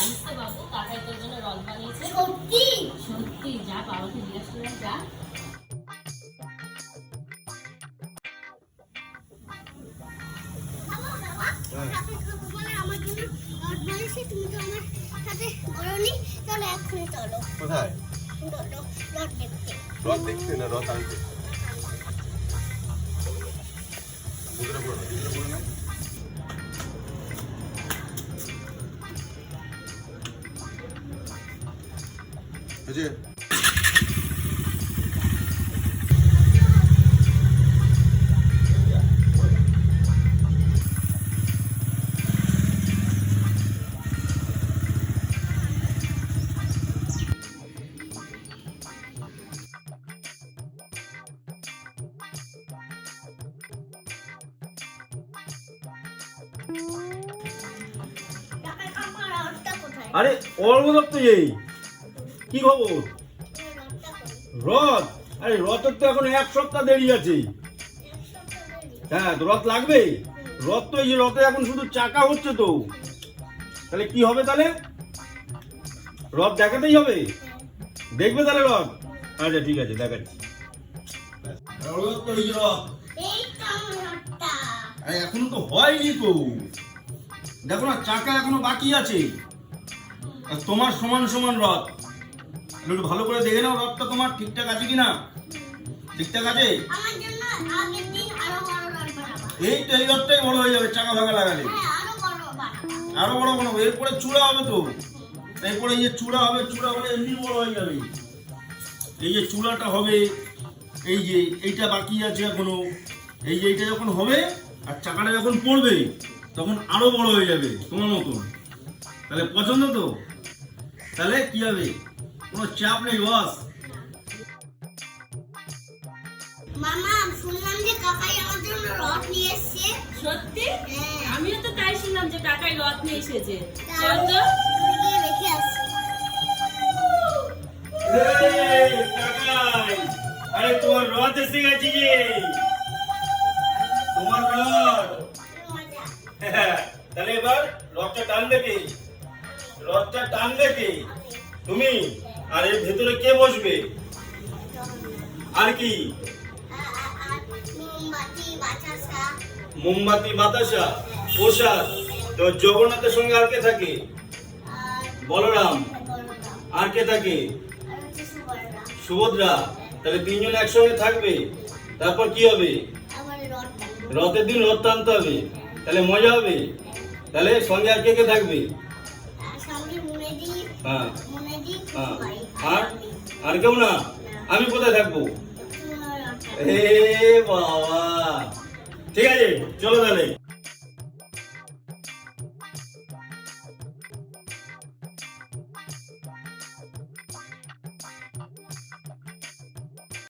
জানিস তো বাবু, কাকাই তোর জন্য রথ বানিয়েছে। সত্যি সত্যি, যা বাবাকে জিজ্ঞেস করে যা। আমার জন্য রথ বানিয়েছে, তুমি তো আমার সাথে বলোনি। চলো এক্ষুনি চলো। কোথায়? চলো রথ দেখতে। রথ দেখতে না রথ আনতে? ভিতরে পড়ো না, ভিতরে পড়ো না। এই যে কাকা আমার রথটা কোথায়? আরে অর্ঘদত্ত এই কি খবর? রথটা কোথায়? রথ? আরে রথের তো এখন 1 সপ্তাহ দেরি আছে। এক সপ্তাহ দেরি। হ্যাঁ, তো রথ লাগবে। রথ তো এই যে রথে এখন শুধু চাকা হচ্ছে তো, তাহলে কি হবে? তাহলে রথ দেখাতেই হবে। দেখবে তাহলে রথ? আচ্ছা ঠিক আছে, দেখাচ্ছি। অর্ঘদত্ত এই যে রথ। এই তো আমার রথটা। আরে এখনো তো হয়নি তো, দেখো না চাকা এখনো বাকি আছে। আর তোমার সমান সমান রথ, একটু ভালো করে দেখে নাও রথটা তোমার ঠিকঠাক আছে কিনা। ঠিকঠাক আছে? আমার জন্য আগের দিন আরো বড় রথ বানাবো। এই তো এই রথটাই বড় হয়ে যাবে চাকা ফাঁকা লাগালে। হ্যাঁ, আরো বড় বানাবো। আরো বড় বানাবো, এরপরে চূড়া হবে তো। এরপরে এই যে চূড়া হবে, চূড়া হলে এমনি বড় হয়ে যাবে। এই যে চূড়াটা হবে, এই যে এইটা বাকি আছে এখনো, এই যে এইটা যখন হবে আর চাকাটা যখন পড়বে তখন আরো বড় হয়ে যাবে তোমার মতন। তাহলে পছন্দ তো? তাহলে কি হবে, কোনো চাপ নেই বস। মামা, শুনলাম যে কাকাই আমার জন্য রথ নিয়ে এসেছে। সত্যি? হ্যাঁ। আমিও তো তাই শুনলাম যে কাকাই রথ নিয়ে এসেছে। চল তো। তুমি গিয়ে দেখে আসো। এই কাকাই, আরে তোমার রথ এসে গেছে যে, তোমার রথ। মজা। তাহলে এবার রথটা টানবে কে? রথটা টানবে কে? তুমি। আর এর ভেতরে কে বসবে? আর কি? আর মোমবাতি, বাতাসা। মোমবাতি, বাতাসা, প্রসাদ। তো জগন্নাথের সঙ্গে আর কে থাকে? আর বলরাম। বলরাম। আর কে থাকে? আর হচ্ছে সুবর্ণা। সুভদ্রা। তাহলে 3 জন একসঙ্গে থাকবে। তারপর কি হবে? আমার রথটা। রথের দিন রথ টানতে হবে, তাহলে মজা হবে। তাহলে সঙ্গে আর কে কে থাকবে? আর সঙ্গে মুনেদি, হ্যাঁ মুনেদি, হ্যাঁ। ভাই। আর আর কেউ না? আমি কোথায় থাকবো? তোমার রথটা। এ বাবা, ঠিক আছে চলো তাহলে।